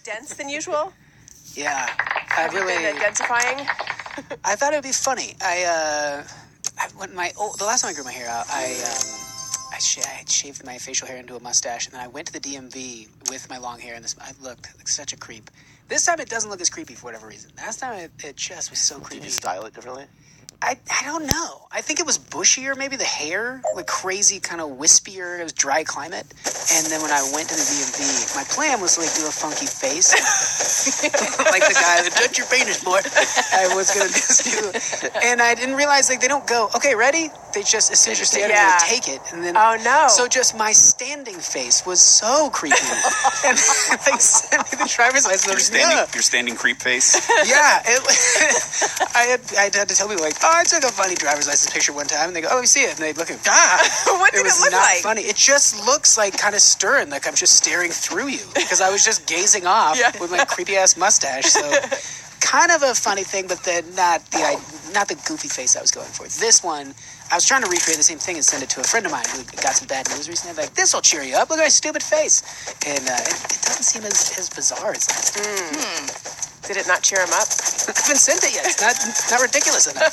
dense than usual? Yeah. Have you been densifying? I thought it would be funny. When the last time I grew my hair out, I shaved my facial hair into a mustache, and then I went to the DMV with my long hair, and I looked like such a creep. This time it doesn't look as creepy for whatever reason. Last time it just was so creepy. Did you style it differently? I don't know. I think it was bushier, maybe the hair, like crazy kind of wispier. It was dry climate. And then when I went to the DMV, my plan was to like do a funky face. Like the guy that touch your penis, boy. I was going to just do. And I didn't realize like they don't go, okay, ready? They just, as soon as you're standing, they take it. And then, oh no. So just my standing face was so creepy. And like sent me the driver's license. Your standing creep face? Yeah. I had to tell people like, oh, I took a funny driver's license picture one time, and they go, oh, you see it, and they look at me, what did it was look not like? Funny. It just looks like kind of stern, like I'm just staring through you, because I was just gazing off with my creepy ass mustache. So, kind of a funny thing, but then not the goofy face I was going for. This one, I was trying to recreate the same thing and send it to a friend of mine who got some bad news recently. I'm like, this will cheer you up. Look at my stupid face, and it doesn't seem as bizarre as last time. Did it not cheer him up? I haven't sent it yet. It's not ridiculous enough.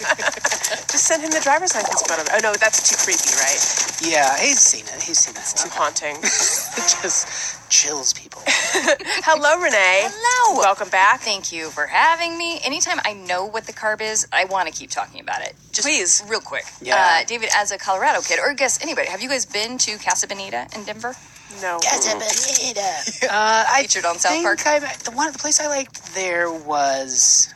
Just send him the driver's license photo. Oh, no, that's too creepy, right? Yeah, he's seen it. It's too haunting. It just chills people. Hello, Renee. Hello. Welcome back. Thank you for having me. Anytime I know what the carb is, I want to keep talking about it. Just please. Real quick. Yeah. David, as a Colorado kid, or I guess anybody, have you guys been to Casa Bonita in Denver? No. Casa Bonita. I Featured on South Park. The place I liked there was...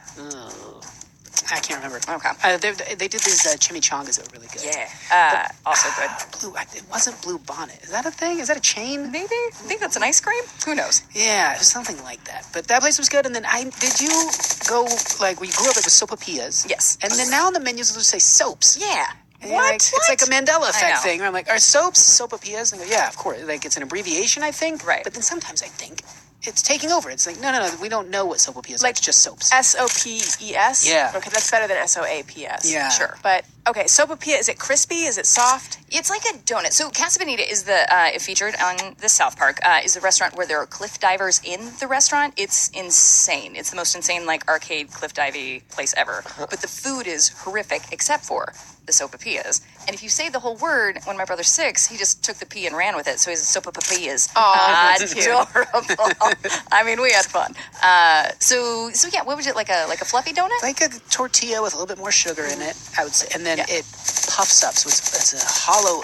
I can't remember. Okay. They did these chimichangas that were really good. Yeah. Also good. It wasn't Blue Bonnet. Is that a thing? Is that a chain? Maybe. I think that's an ice cream. Who knows? Yeah, it was something like that. But that place was good. And then did you go, like, we grew up, it was sopapillas? Yes. And then now on the menus, it'll say soaps. Yeah. And it's like a Mandela effect thing. Where I'm like, are soaps sopapillas? And I go, yeah, of course. Like, it's an abbreviation, I think. Right. But then sometimes I think it's taking over. It's like, no, we don't know what sopapillas are. It's just soaps. SOPES? Yeah. Okay, that's better than SOAPS. Yeah. Sure. But, okay, sopapilla, is it crispy? Is it soft? It's like a donut. So Casa Bonita is it featured on the South Park, is the restaurant where there are cliff divers in the restaurant. It's insane. It's the most insane, like, arcade cliff diving place ever. But the food is horrific, except for the sopapillas. And if you say the whole word, when my brother's 6, he just took the P and ran with it. So he's sopapillas. Oh, that's cute. Adorable. I mean, we had fun. So yeah, what was it, like a fluffy donut? Like a tortilla with a little bit more sugar in it, I would say. And then it puffs up, so it's a hollow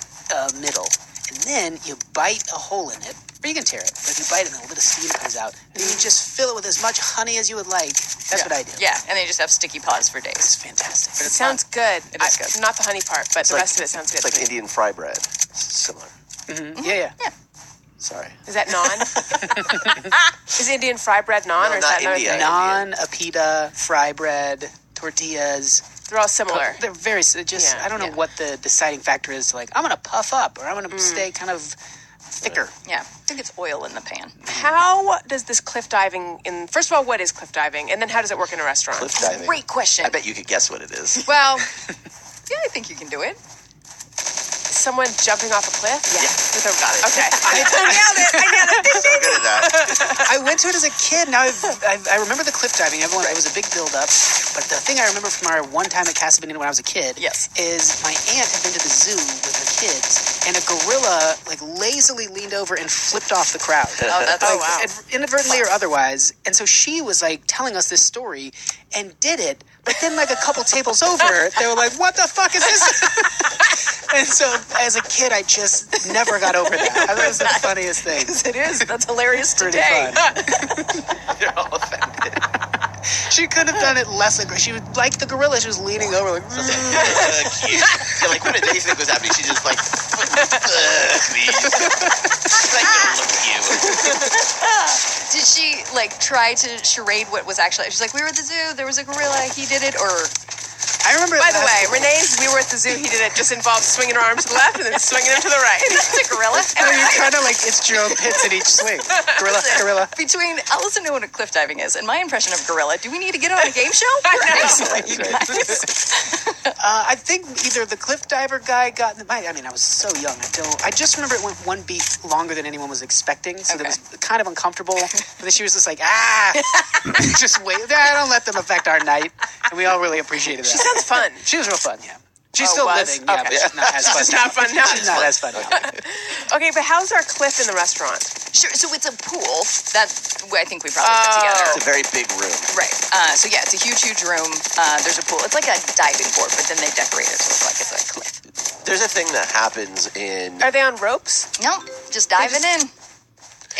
middle. And then you bite a hole in it, or you can tear it. But if you bite it, a little bit of steam comes out. And then you just fill it with as much honey as you would like. That's what I do. Yeah, and they just have sticky paws for days. It's fantastic. It sounds good. It is good. Not the honey part, but the rest of it sounds good. It's like Indian fry bread. Similar. Mm-hmm. Yeah. Sorry. Is that naan? Is Indian fry bread naan, or is not that not India. Naan, a pita, fry bread, tortillas. They're all similar. They're very, I don't know what the deciding factor is to like, I'm going to puff up, or I'm going to stay kind of thicker. Yeah, I think it's oil in the pan. How does this cliff diving first of all, what is cliff diving? And then how does it work in a restaurant? Cliff diving. Great question. I bet you could guess what it is. Well, Yeah, I think you can do it. someone jumping off a cliff? Yeah. Got it. Okay. I nailed it. So good at that. I went to it as a kid. Now I remember the cliff diving. It was a big build-up. But the thing I remember from our one time at Casa Bonita when I was a kid is my aunt had been to the zoo with her kids, and a gorilla like lazily leaned over and flipped off the crowd. Wow. Inadvertently or otherwise. And so she was like telling us this story and did it. But then like a couple tables over, they were like, "What the fuck is this?" And so as a kid, I just never got over that. I thought it was the funniest thing. It is. That's hilarious Pretty today. fun. You're all offended. She could have done it less aggressive. She was like the gorilla. She was leaning over like. Cute. Yeah, like what did they think was happening? She just like, please. She's like, don't look at you. Did she like try to charade what was actually? She's like, we were at the zoo. There was a gorilla. He did it, or I remember. By the way, Renee's, we were at the zoo, he did it, just involved swinging her arm to the left and then swinging them to the right. It's a gorilla. No, you're kind of like it's Jerome Pitts in each swing. Gorilla. Between Allison know what cliff diving is and my impression of gorilla, do we need to get on a game show? You guys. I think either the cliff diver guy got. I mean, I was so young. I just remember it went one beat longer than anyone was expecting, so that was kind of uncomfortable. But then she was just like, just wait. Don't let them affect our night. And we all really appreciated that. She sounds fun. She was real fun, yeah. She's still living, okay. but she's not as fun. She's not fun now. She's not as fun now. Okay, but how's our cliff in the restaurant? Sure, so it's a pool that I think we probably put together. It's a very big room. Right. So yeah, it's a huge room. There's a pool. It's like a diving board, but then they decorate it to look like it's a cliff. There's a thing that happens in... Are they on ropes? No, just diving in.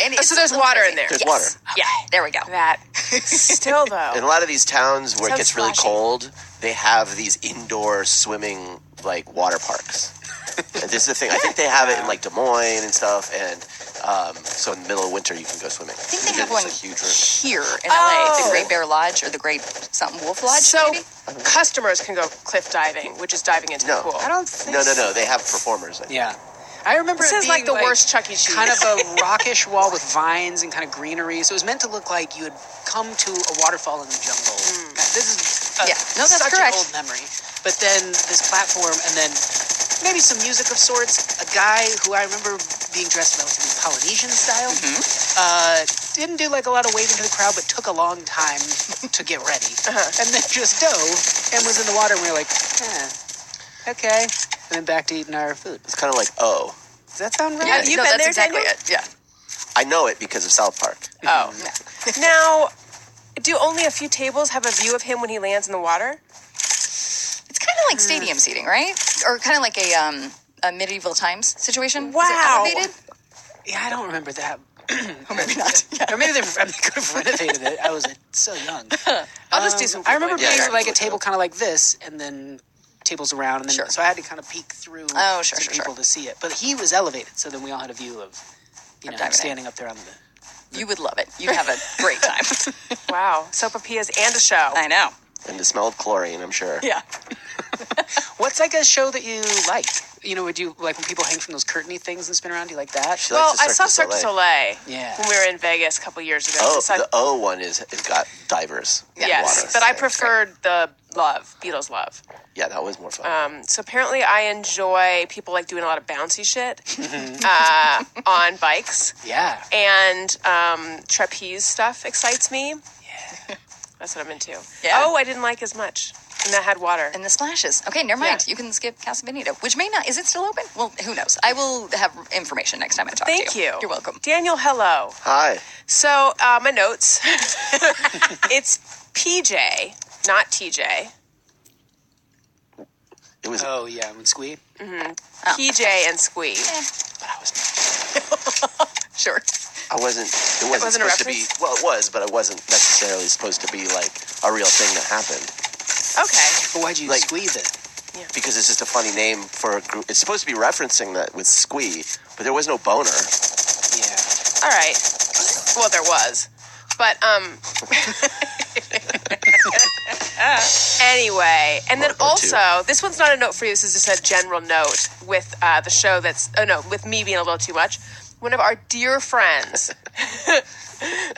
And so there's water in there. There's water. Yeah, there we go. That. Still, though. In a lot of these towns where it Sounds gets really splashy. cold, they have these indoor swimming, like, water parks. And this is the thing. I think they have it in, like, Des Moines and stuff, and so in the middle of winter you can go swimming. I think they have one a huge room. here in LA, the Great Bear Lodge or the Great something Wolf Lodge. So maybe? customers can go cliff diving, which is diving into the No. pool. I don't think No. They have performers. I think. Yeah. I remember This it is being like the worst Chuck E. Cheese. kind of a rockish wall with vines and kind of greenery. So it was meant to look like you had come to a waterfall in the jungle. This is No, that's such correct. an old memory. But then this platform and then maybe some music of sorts. A guy who I remember being dressed relatively Polynesian style. Didn't do like a lot of waving to the crowd, but took a long time to get ready. And then just dove and was in the water and we were like, okay. And then back to eating our food. It's kind of like, oh. Does that sound right? Yeah, you've been that's there, exactly Daniel? it. Yeah. I know it because of South Park. Oh. Now, do only a few tables have a view of him when he lands in the water? It's kind of like stadium seating, right? Or kind of like a medieval times situation. Wow. Is it elevated? Yeah, I don't remember that. Or maybe not. Yeah. Or maybe they could have renovated it. I was so young. I'll just do some. I remember Yeah, being yeah. like a table kind of like this, and then tables around, and then Sure. so I had to kind of peek through Oh, sure, to sure, people to see it. But he was elevated, so then we all had a view of, him diving in. standing up there on the. You would love it. You'd have a great time. Wow. Sopapillas and a show. I know. And the smell of chlorine, I'm sure. Yeah. What's like a show that you like? Would you like when people hang from those curtainy things and spin around? Do you like that? She Well, likes the I saw Cirque Cirque du du Soleil. Soleil Yeah. when we were in Vegas a couple years ago. Oh, So the O one is got divers. in yes, water. but I preferred the Beatles Love. Yeah, that was more fun. So apparently I enjoy people like doing a lot of bouncy shit on bikes. Yeah. And trapeze stuff excites me. Yeah. That's what I'm into. Yeah. Oh, I didn't like as much. And that had water. And the splashes. Okay, never mind. Yeah. You can skip Casa Bonita, which may not. Is it still open? Well, who knows? I will have information next time I talk Thank to you. you. You're welcome. Daniel, hello. Hi. So, my notes. It's PJ, not TJ. It was. Oh yeah, and Squee. PJ and Squee. But I was. Sure. I wasn't. It wasn't wasn't a supposed to be. Well, it was, but it wasn't necessarily supposed to be like a real thing that happened. Okay. But why'd you Like- Squee then? Because it's just a funny name for a group. It's supposed to be referencing that with Squee, but there was no boner. Yeah. All right. Well, there was. But, anyway. And then Or two. also, this one's not a note for you. This is just a general note with the show that's, with me being a little too much. One of our dear friends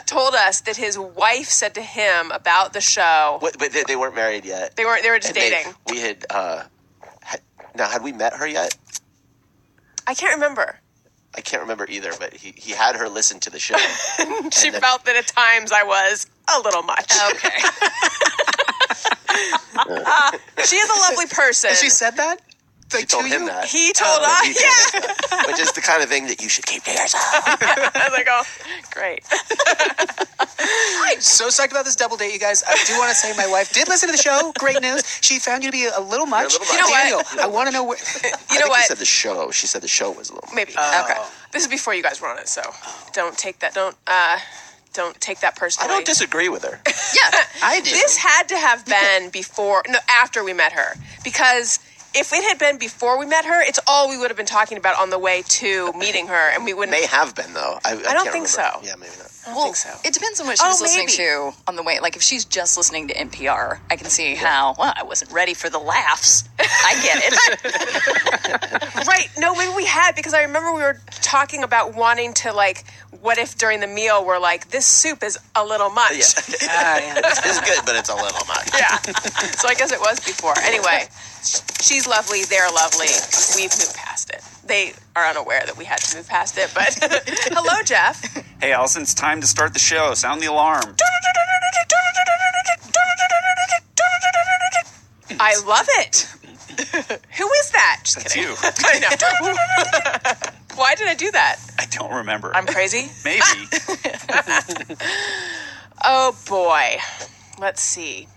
told us that his wife said to him about the show. But they weren't married yet. They were just And dating. we had. Had we met her yet? I can't remember. I can't remember either. But he had her listen to the show. She then- felt that at times I was a little much. Okay. She is a lovely person. She said that. She told him that. He told But us. he told us that. Which is the kind of thing that you should keep to yourself. I was like, oh, great. I'm so psyched about this double date, you guys. I do want to say my wife did listen to the show. Great news. She found you to be a little much. You're a little much. You know what? Daniel, I want to know where. You know He what? said the show. She said the show was a little. Maybe. Oh. Okay. This is before you guys were on it, so don't take that. Don't take that I personally. don't disagree with her. Yeah. I do. This had to have been after we met her, because if it had been before we met her, it's all we would have been talking about on the way to meeting her, and we wouldn't. May have been though. I don't can't think remember. so. Yeah, maybe not. don't think so. It depends on what she was listening to on the way. Like, if she's just listening to NPR, I can see how, I wasn't ready for the laughs. I get it. Right. No, maybe we had, because I remember we were talking about wanting to, like, what if during the meal we're like, this soup is a little much. Yeah. It's good, but it's a little much. Yeah. So I guess it was before. Anyway, she's lovely. They're lovely. We've moved past it. They are unaware that we had to move past it, but hello, Jeff. Hey, Allison, it's time to start the show. Sound the alarm. I love it. Who is that? Just That's kidding. you. I know. Why did I do that? I don't remember. I'm crazy? Maybe. Oh, boy. Let's see.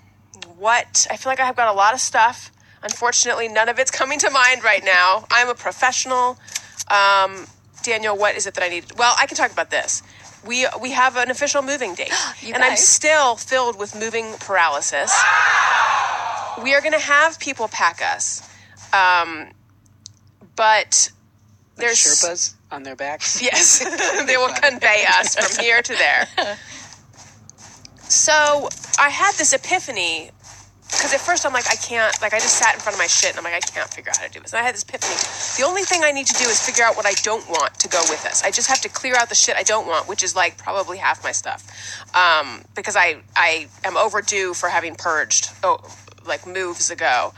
What? I feel like I've got a lot of stuff. Unfortunately, none of it's coming to mind right now. I'm a professional. Daniel, what is it that I need? Well, I can talk about this. We have an official moving date. I'm still filled with moving paralysis. We are going to have people pack us. But there's Sherpas on their backs. Yes. They will convey us from here to there. So I had this epiphany, because at first I'm like, I can't, like, I just sat in front of my shit and I'm like, I can't figure out how to do this. And I had this epiphany. The only thing I need to do is figure out what I don't want to go with us. I just have to clear out the shit I don't want, which is like probably half my stuff. Because I am overdue for having purged, like moves ago.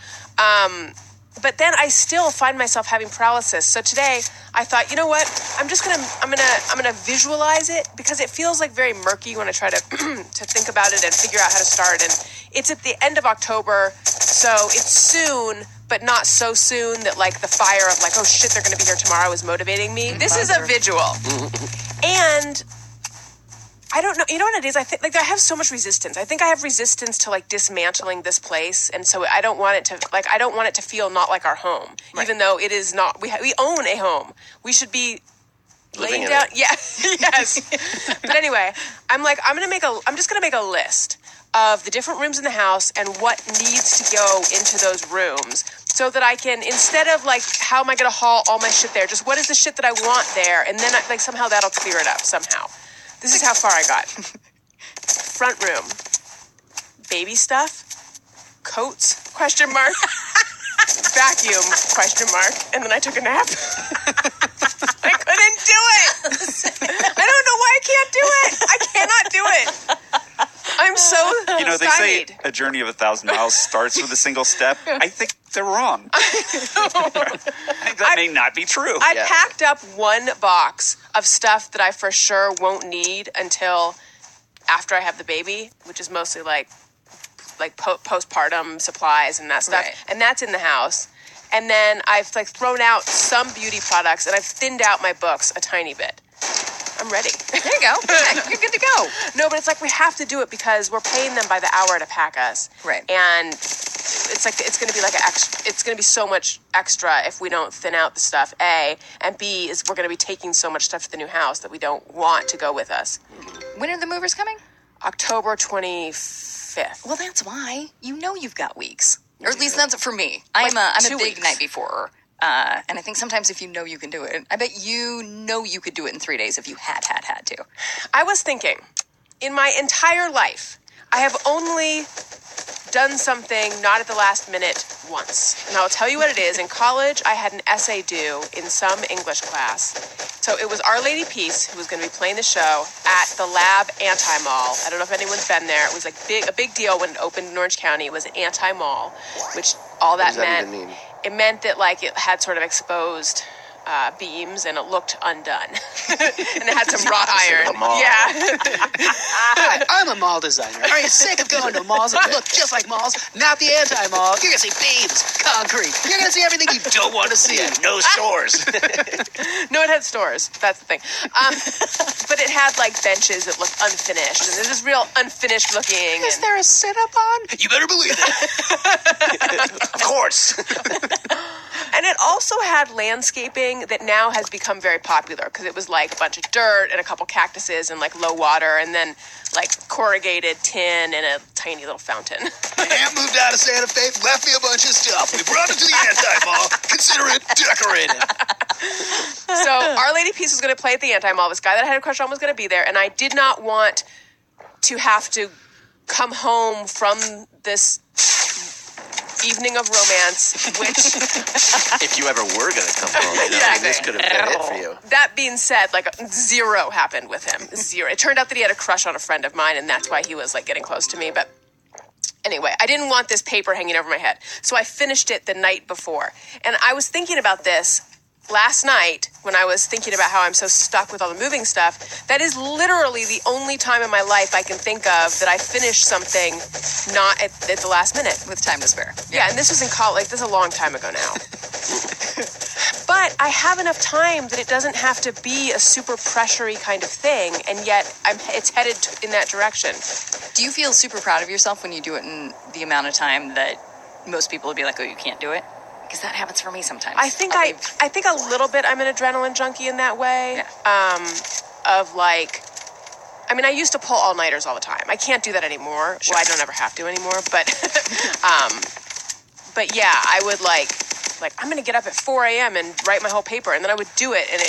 But then I still find myself having paralysis. So today I thought, you know what? I'm gonna visualize it, because it feels like very murky when I try to to think about it and figure out how to start. And it's at the end of October, so it's soon, but not so soon that like the fire of like, oh shit, they're gonna be here tomorrow is motivating me. This is a visual. And I don't know. You know what it is? I think like I have so much resistance. I think I have resistance to like dismantling this place, and so I don't want it to like I don't want it to feel not like our home, even though it is not. We own a home. We should be laying down. Yeah, yes. But anyway, I'm just gonna make a list of the different rooms in the house and what needs to go into those rooms, so that I can, instead of like how am I gonna haul all my shit there, just what is the shit that I want there, and then like somehow that'll clear it up somehow. This is how far I got. Front room. Baby stuff. Coats? Question mark. Vacuum? Question mark. And then I took a nap. I couldn't do it. I don't know why I can't do it. I cannot do it. I'm so They say a journey of 1,000 miles starts with a single step. I think they're wrong. I think that may not be true. I packed up one box of stuff that I for sure won't need until after I have the baby, which is mostly like postpartum supplies and that stuff. Right. And that's in the house. And then I've like thrown out some beauty products, and I've thinned out my books a tiny bit. I'm ready. There you go. You're good to go. No, but it's like we have to do it because we're paying them by the hour to pack us. Right. And it's like it's going to be like it's going to be so much extra if we don't thin out the stuff. A, and B is we're going to be taking so much stuff to the new house that we don't want to go with us. When are the movers coming? October 25th. Well, that's why. You know you've got weeks. Or at least that's for me. I'm a big weeks. night before. And I think sometimes if you know you can do it, I bet you could do it in 3 days if you had to. I was thinking, in my entire life, I have only done something not at the last minute once. And I'll tell you what it is. In college, I had an essay due in some English class. So it was Our Lady Peace who was going to be playing the show at the Lab Anti-Mall. I don't know if anyone's been there. It was like a big deal when it opened in Orange County. It was an anti-mall, which all that meant. Even mean? It meant that like it had sort of exposed beams and it looked undone. And it had some wrought iron. Yeah. Hi, I'm a mall designer. Are you sick of going to malls that look just like malls? Not the anti-mall. You're going to see beams, concrete. You're going to see everything you don't want to see. No stores. No, it had stores. That's the thing. But it had like benches that looked unfinished. And it was real unfinished looking. Is there a Cinnabon? You better believe it. Of course. And it also had landscaping that now has become very popular because it was like a bunch of dirt and a couple cactuses and like low water and then like corrugated tin and a tiny little fountain. My aunt moved out of Santa Fe, left me a bunch of stuff. We brought it to the anti-mall. Consider it decorated. So Our Lady Peace was going to play at the Anti-Mall. This guy that I had a crush on was going to be there, and I did not want to have to come home from this evening of romance, which... If you ever were going to come home, this could have been it for you. That being said, like, zero happened with him. Zero. It turned out that he had a crush on a friend of mine, and that's why he was, like, getting close to me, but... Anyway, I didn't want this paper hanging over my head, so I finished it the night before. And I was thinking about this last night when I was thinking about how I'm so stuck with all the moving stuff. That is literally the only time in my life I can think of that I finished something not at the last minute. With time to spare. Yeah, and this was in college. Like, this is a long time ago now. But I have enough time that it doesn't have to be a super pressury kind of thing, and yet it's headed in that direction. Do you feel super proud of yourself when you do it in the amount of time that most people would be like, oh, you can't do it? Because that happens for me sometimes. I think a little bit I'm an adrenaline junkie in that way. Yeah. Of like, I mean, I used to pull all-nighters all the time. I can't do that anymore. Sure. Well, I don't ever have to anymore, but but yeah, I would like I'm going to get up at 4 a.m. and write my whole paper, and then I would do it, and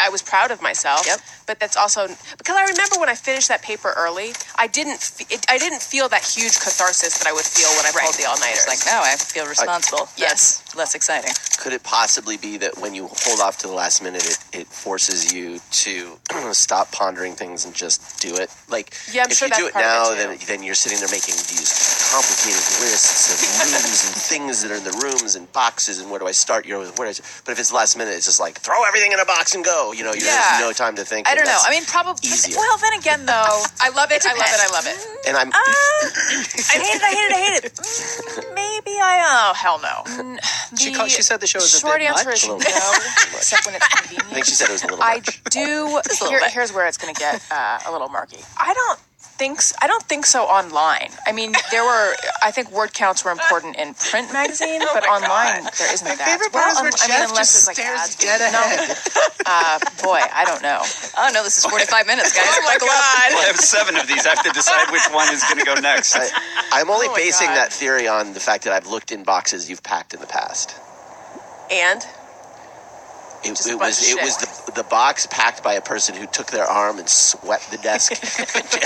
I was proud of myself. Yep. But that's also because I remember when I finished that paper early, I didn't feel that huge catharsis that I would feel when I pulled the all-nighters. It's like, no, I feel responsible. Yes. That's less exciting. Could it possibly be that when you hold off to the last minute, it forces you to stop pondering things and just do it? Like, yeah, I'm if sure you do that's it now, part of it too. then you're sitting there making these complicated lists of rooms and things that are in the rooms and boxes and where do I start? But if it's last minute, it's just like throw everything in a box and go. You have no time to think. I don't know. I mean, probably. Easier. Well, then again, though, I love it. I love it. And I'm. I hate it. Maybe oh hell no. She said the show was a short bit answer much. is no, except when it's convenient. I think she said it was a little I much. do. Here's where it's going to get a little murky. I don't think so online. I mean, I think word counts were important in print magazine, but online there isn't that. My favorite part is where Jeff unless just it's like stares ads. dead ahead. Boy, I don't know. Oh no, this is 45 minutes, guys. Oh my Buckle up. Well, I have 7 of these. I have to decide which one is going to go next. I'm only Oh my basing God. that theory on the fact that I've looked in boxes you've packed in the past. And It Just a was bunch of shit. the box packed by a person who took their arm and swept the desk.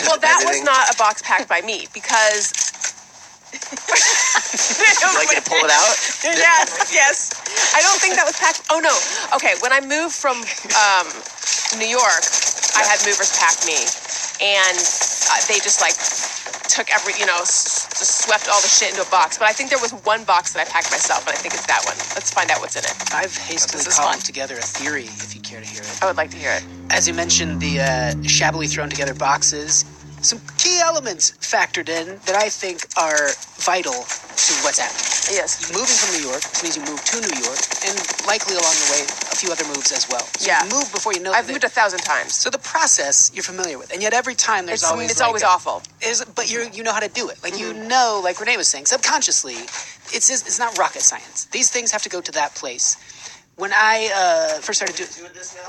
well, that was not a box packed by me because. Like to pull it out? Yes. I don't think that was packed. Oh no. Okay, when I moved from New York, I had movers pack me, and they just like took just swept all the shit into a box. But I think there was one box that I packed myself, and I think it's that one. Let's find out what's in it. I've hastily This is cobbled fun. together a theory, if you care to hear it. I would like to hear it. As you mentioned, the shabbily thrown together boxes, some key elements factored in that I think are vital to what's happening. Yes. Moving from New York, which means you move to New York, and likely along the way, a few other moves as well. So Yeah. you move before you know I've that- moved 1,000 times. So the process you're familiar with, and yet every time there's always It's like always awful. but you know how to do it. Like you know, like Renee was saying, subconsciously, it's not rocket science. These things have to go to that place. When I first started doing this now?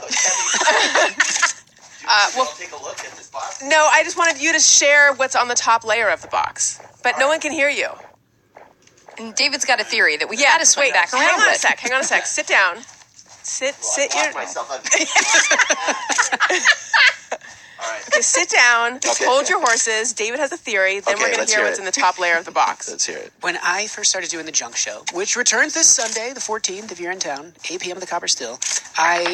Well, take a look at this box. no, I just wanted you to share what's on the top layer of the box, but no one can hear you. And David's got a theory that we got to swing back around. Hang on a with. sec. Hang on a sec. Sit down. Sit. Myself on. All right. Okay, sit down. Okay. Hold your horses. David has a theory. Then Okay, we're going let's to hear hear what's it. in the top layer of the box. Let's hear it. when I first started doing the junk show, which returns this Sunday, the 14th, if you're in town, 8 p.m. at the Copper Still, I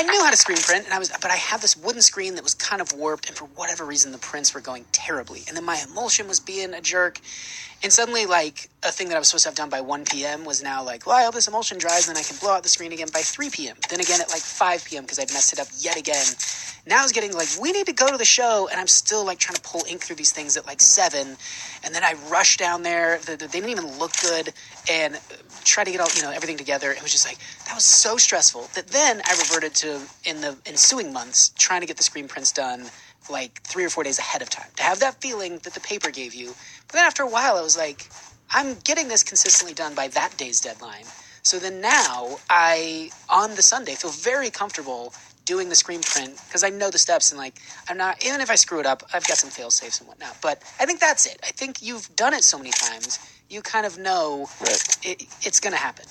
knew how to screen print, but I had this wooden screen that was kind of warped, and for whatever reason, the prints were going terribly. And then my emulsion was being a jerk, and suddenly, like, a thing that I was supposed to have done by 1 p.m. was now like, well, I hope this emulsion dries, and then I can blow out the screen again by 3 p.m. Then again at, like, 5 p.m. because I'd messed it up yet again. Now I was getting, like, we need to go to the show, and I'm still, like, trying to pull ink through these things at, like, 7, and then I rushed down there. They didn't even look good, and tried to get all, everything together. It was just like, that was so stressful that then I reverted to, in the ensuing months, trying to get the screen prints done like 3 or 4 days ahead of time to have that feeling that the paper gave you. But then after a while, I was like, I'm getting this consistently done by that day's deadline. So then now I, on the Sunday, feel very comfortable doing the screen print because I know the steps and like, I'm not, even if I screw it up, I've got some fail safes and whatnot. But I think that's it. I think you've done it so many times, you kind of know Right. it's going to happen.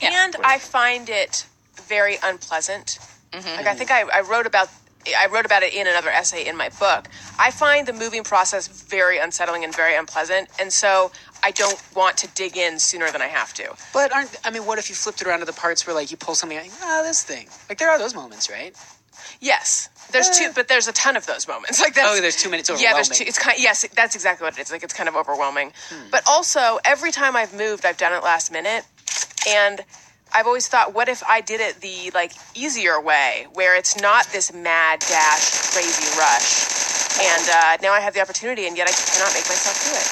And I find it very unpleasant. Like I think I wrote about it in another essay in my book. I find the moving process very unsettling and very unpleasant, and so I don't want to dig in sooner than I have to. But what if you flipped it around to the parts where like you pull something like, this thing? Like there are those moments, right? Yes, there's but there's a ton of those moments. Like that's, there's too many. It's overwhelming. Yeah, there's two. It's kind. Yes, that's exactly what it is. Like it's kind of overwhelming. But also, every time I've moved, I've done it last minute, and I've always thought, what if I did it the like easier way, where it's not this mad dash, crazy rush, and now I have the opportunity, and yet I cannot make myself do it.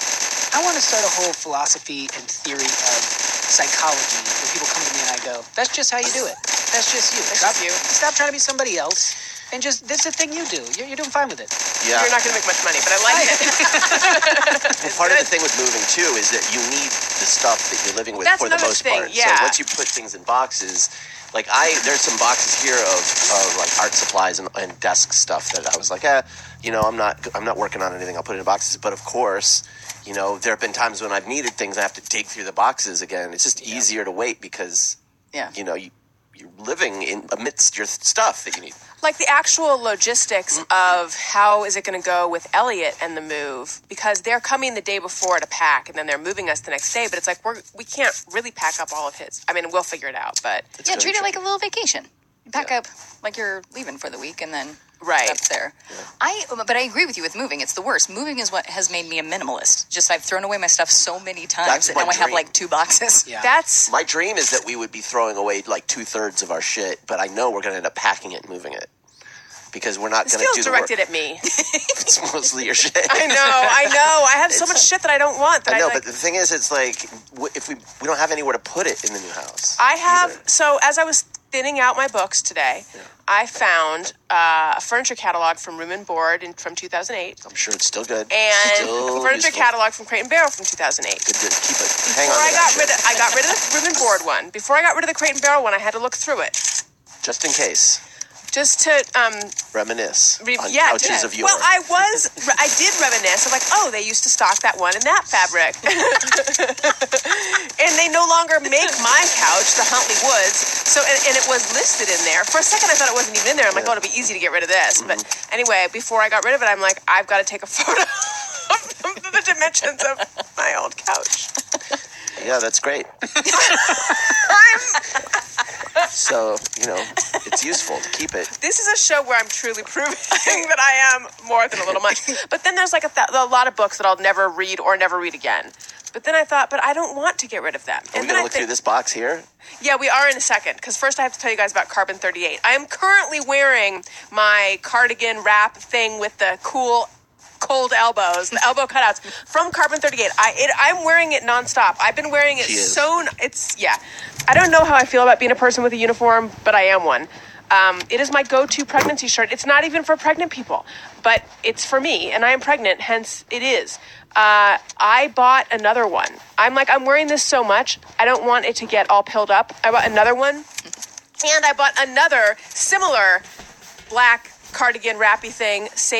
I want to start a whole philosophy and theory of psychology where people come to me and I go, that's just how you do it. That's just you. Stop trying to be somebody else. And just, this is the thing you do. You're doing fine with it. Yeah. You're not going to make much money, but I like it. Well, part of the thing with moving, too, is that you need the stuff that you're living with for the most part. Yeah. So once you put things in boxes, like there's some boxes here of like art supplies and desk stuff that I was like, I'm not working on anything. I'll put it in boxes. But of course, there have been times when I've needed things I have to dig through the boxes again. It's just easier to wait because, you're living amidst your stuff that you need. Like the actual logistics of how is it going to go with Elliot and the move, because they're coming the day before to pack and then they're moving us the next day, but it's like we can't really pack up all of his. I mean, we'll figure it out, but treat it like a little vacation. Pack up like you're leaving for the week and then right up there. Yeah. But I agree with you with moving. It's the worst. Moving is what has made me a minimalist. Just I've thrown away my stuff so many times that now I have like 2 boxes. Yeah. That's my dream is that we would be throwing away like 2/3 of our shit, but I know we're going to end up packing it and moving it. Because we're not going to do the work. directed at me. It's mostly your shit. I know. I have so much shit that I don't want. That I know, but the thing is, it's like, if we don't have anywhere to put it in the new house. I have, so as I was thinning out my books today, I found a furniture catalog from Room and Board from 2008. I'm sure it's still good. And still furniture useful. catalog from Crate and Barrel from 2008. Good to keep it. Hang on. I got rid of the Room and Board one. Before I got rid of the Crate and Barrel one, I had to look through it. Just in case. Just to reminisce on couches of yore. Well, I did reminisce. I'm like, they used to stock that one in that fabric. And they no longer make my couch, the Huntley Woods. So, and it was listed in there. For a second, I thought it wasn't even in there. I'm like, it'll be easy to get rid of this. But anyway, before I got rid of it, I'm like, I've got to take a photo of the dimensions of my old couch. Yeah, that's great. So, it's useful to keep it. This is a show where I'm truly proving that I am more than a little much. But then there's like a lot of books that I'll never read or never read again. But then I thought, but I don't want to get rid of them. Are we going to look through this box here? Yeah, we are in a second. Because first I have to tell you guys about Carbon 38. I am currently wearing my cardigan wrap thing with the cool cold elbows, the elbow cutouts from Carbon 38. I'm wearing it nonstop. I've been wearing it I don't know how I feel about being a person with a uniform, but I am one. It is my go-to pregnancy shirt. It's not even for pregnant people, but it's for me, and I am pregnant, hence it is. I bought another one. I'm wearing this so much, I don't want it to get all pilled up. I bought another one, and I bought another similar black cardigan wrappy thing, it's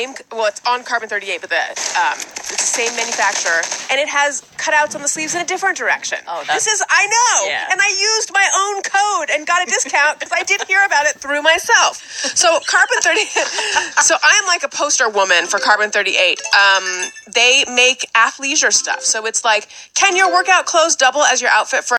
on Carbon 38, but it's the same manufacturer, and it has cutouts on the sleeves in a different direction. I know, and I used my own code and got a discount because I did hear about it through myself. So Carbon 38, so I'm like a poster woman for Carbon 38. They make athleisure stuff, so it's like, can your workout clothes double as your outfit for